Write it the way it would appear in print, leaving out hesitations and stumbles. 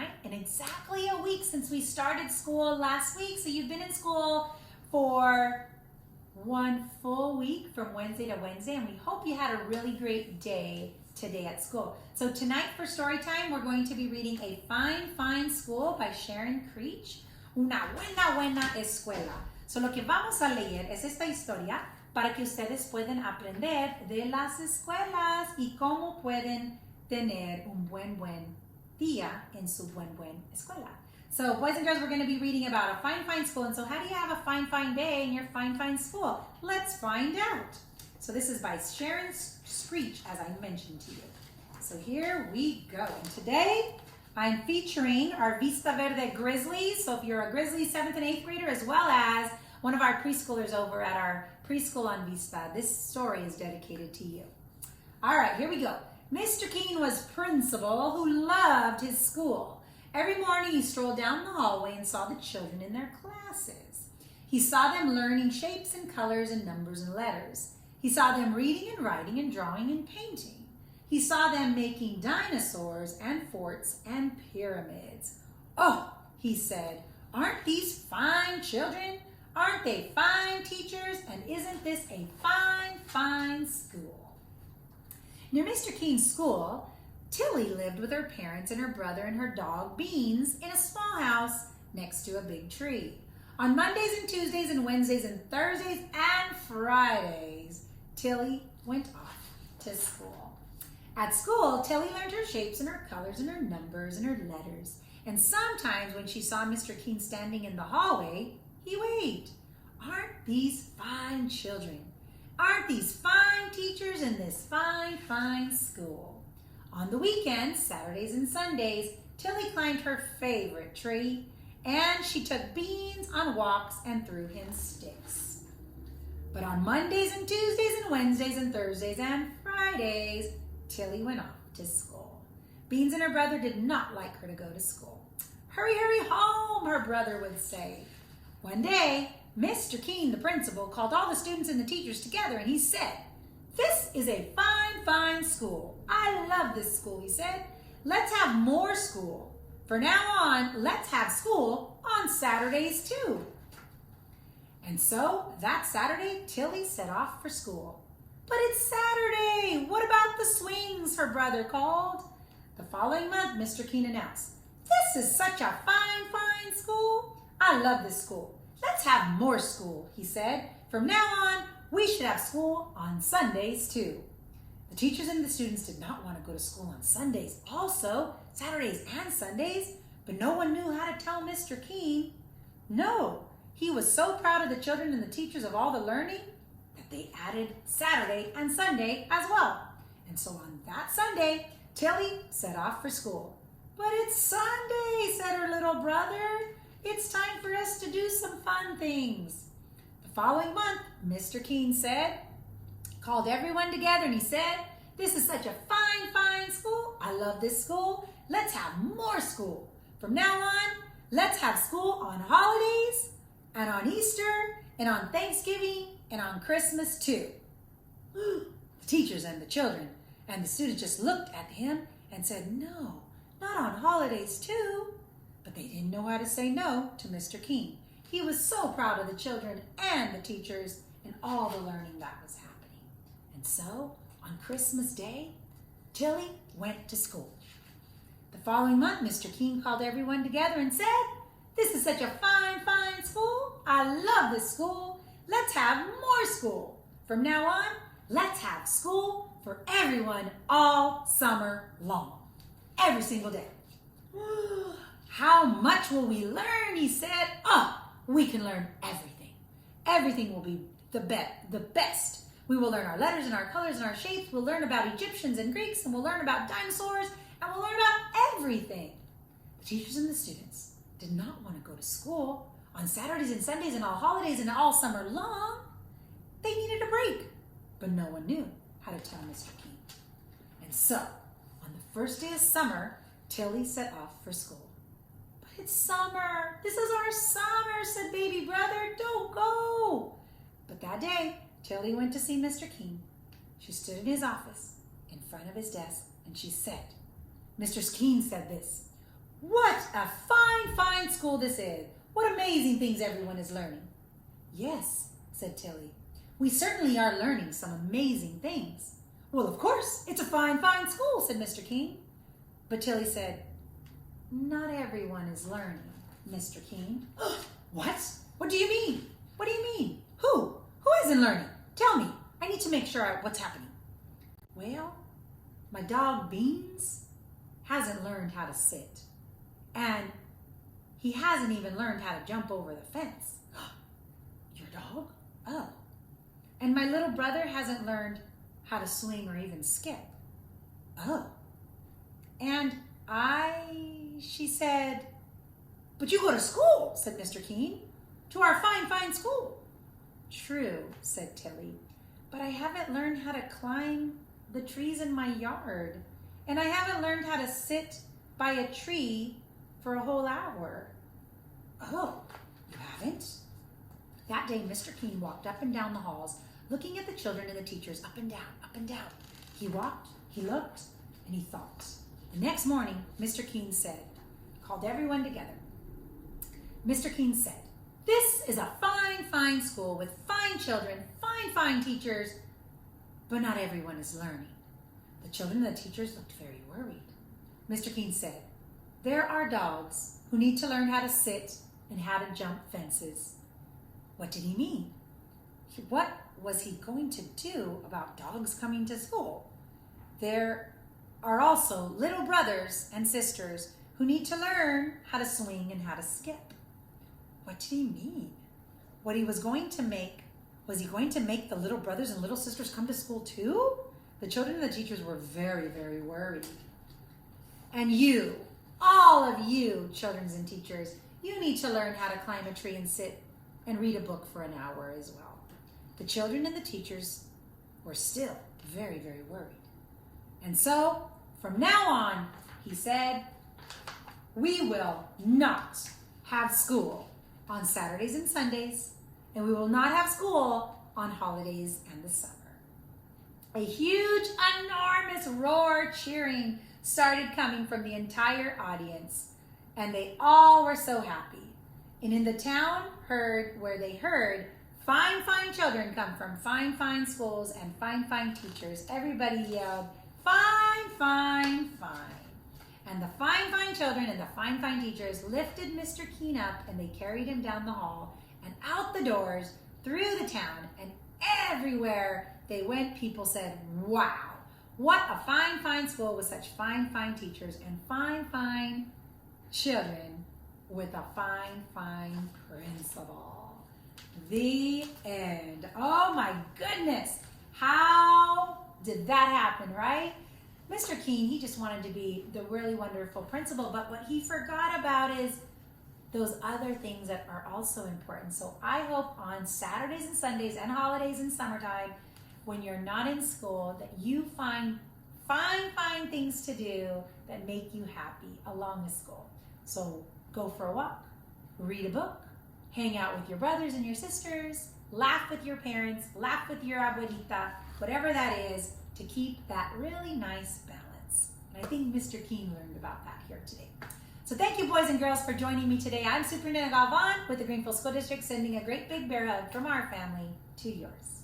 right, in exactly a week since we started school last week. So you've been in school for one full week from Wednesday to Wednesday, and we hope you had a really great day today at school. So tonight for story time, we're going to be reading A Fine, Fine School by Sharon Creech. Una buena, buena escuela. So lo que vamos a leer es esta historia para que ustedes puedan aprender de las escuelas y cómo pueden tener un buen día en su buen escuela. So boys and girls, we're going to be reading about a fine school. And so how do you have a fine day in your fine school? Let's find out. So this is by Sharon Creech, as I mentioned to you. So here we go. And today I'm featuring our Vista Verde Grizzlies. So if you're a Grizzly 7th and 8th grader, as well as one of our preschoolers over at our preschool on Vista, this story is dedicated to you. All right, here we go. Mr. Keene was principal who loved his school. Every morning he strolled down the hallway and saw the children in their classes. He saw them learning shapes and colors and numbers and letters. He saw them reading and writing and drawing and painting. He saw them making dinosaurs and forts and pyramids. Oh, he said, aren't these fine children? Aren't they fine teachers? And isn't this a fine school? Near Mr. Keene's school, Tilly lived with her parents and her brother and her dog, Beans, in a small house next to a big tree. On Mondays and Tuesdays and Wednesdays and Thursdays and Fridays, Tilly went off to school. At school, Tilly learned her shapes and her colors and her numbers and her letters. And sometimes when she saw Mr. Keene standing in the hallway, he waved. Aren't these fine children? Aren't these fine teachers in this fine school? On the weekends, Saturdays and Sundays, Tilly climbed her favorite tree, and she took Beans on walks and threw him sticks. But on Mondays and Tuesdays and Wednesdays and Thursdays and Fridays, Tilly went off to school. Beans and her brother did not like her to go to school. Hurry home, her brother would say. One day, Mr. Keene, the principal, called all the students and the teachers together, and he said, "This is a fine school. I love this school," he said. "Let's have more school. For now on, let's have school on Saturdays too." And so that Saturday, Tilly set off for school. "But it's Saturday. What about the swings?" her brother called. The following month, Mr. Keene announced, "This is such a fine school. I love this school. Let's have more school," he said. "From now on, we should have school on Sundays too." The teachers and the students did not want to go to school on Sundays, also Saturdays and Sundays, but no one knew how to tell Mr. Keene. No, he was so proud of the children and the teachers of all the learning that they added Saturday and Sunday as well. And so on that Sunday, Tilly set off for school. "But it's Sunday," said her little brother. "It's time for us to do some fun things." The following month, Mr. Keene called everyone together, and he said, "This is such a fine school. I love this school. Let's have more school. From now on, let's have school on holidays and on Easter and on Thanksgiving and on Christmas too." The teachers and the children and the students just looked at him and said, "No, not on holidays too." But they didn't know how to say no to Mr. Keene. He was so proud of the children and the teachers and all the learning that was happening. And so, on Christmas Day, Tilly went to school. The following month, Mr. Keene called everyone together and said, "This is such a fine school. I love this school. Let's have more school. From now on, let's have school for everyone all summer long. Every single day." "How much will we learn?" he said. "Oh, we can learn everything. Everything will be the best. We will learn our letters and our colors and our shapes. We'll learn about Egyptians and Greeks, and we'll learn about dinosaurs, and we'll learn about everything." The teachers and the students did not want to go to school on Saturdays and Sundays and all holidays and all summer long. They needed a break, but no one knew how to tell Mr. Keene. And so, on the first day of summer, Tilly set off for school. "But it's summer. This is our summer," said baby brother. "Don't go." But that day, Tilly went to see Mr. Keene. She stood in his office in front of his desk, and she said, "Mr. Keene said this: What a fine, fine school this is. What amazing things everyone is learning. Yes, said Tilly. We certainly are learning some amazing things. Well, of course, it's a fine, fine school, said Mr. King. But Tilly said, not everyone is learning, Mr. King. What? What do you mean? What do you mean? Who? Who isn't learning? Tell me. I need to make sure what's happening. Well, my dog Beans hasn't learned how to sit. And he hasn't even learned how to jump over the fence. Your dog? Oh. And my little brother hasn't learned how to swing or even skip. Oh. And she said, but you go to school, said Mr. King, to our fine, fine school. True, said Tilly, but I haven't learned how to climb the trees in my yard. And I haven't learned how to sit by a tree for a whole hour. Oh, you haven't? That day, Mr. King walked up and down the halls, looking at the children and the teachers up and down, up and down. He walked, he looked, and he thought. The next morning, Mr. King called everyone together. Mr. King said, this is a fine, fine school with fine children, fine, fine teachers, but not everyone is learning. The children and the teachers looked very worried. Mr. King said, there are dogs who need to learn how to sit and how to jump fences. What did he mean? What was he going to do about dogs coming to school? There are also little brothers and sisters who need to learn how to swing and how to skip. What did he mean? What he was going to make, was he going to make the little brothers and little sisters come to school too? The children and the teachers were very, very worried. And you, all of you, children and teachers, you need to learn how to climb a tree and sit and read a book for an hour as well. The children and the teachers were still very, very worried. And so, from now on, he said, we will not have school on Saturdays and Sundays, and we will not have school on holidays and the summer. A huge, enormous roar cheering started coming from the entire audience, and they all were so happy. And in the town where they heard fine, fine children come from fine, fine schools and fine, fine teachers, everybody yelled, fine, fine, fine. And the fine, fine children and the fine, fine teachers lifted Mr. King up and they carried him down the hall and out the doors, through the town, and everywhere they went, people said, wow, what a fine, fine school with such fine, fine teachers and fine, fine children with a fine, fine principal. The end. Oh my goodness. How did that happen, right? Mr. King, he just wanted to be the really wonderful principal, but what he forgot about is those other things that are also important. So I hope on Saturdays and Sundays and holidays and summertime, when you're not in school, that you find fine, fine things to do that make you happy along with school. So go for a walk, read a book, hang out with your brothers and your sisters, laugh with your parents, laugh with your abuelita, whatever that is, to keep that really nice balance. And I think Mr. King learned about that here today. So thank you, boys and girls, for joining me today. I'm Superintendent Galvan with the Greenfield School District, sending a great big bear hug from our family to yours.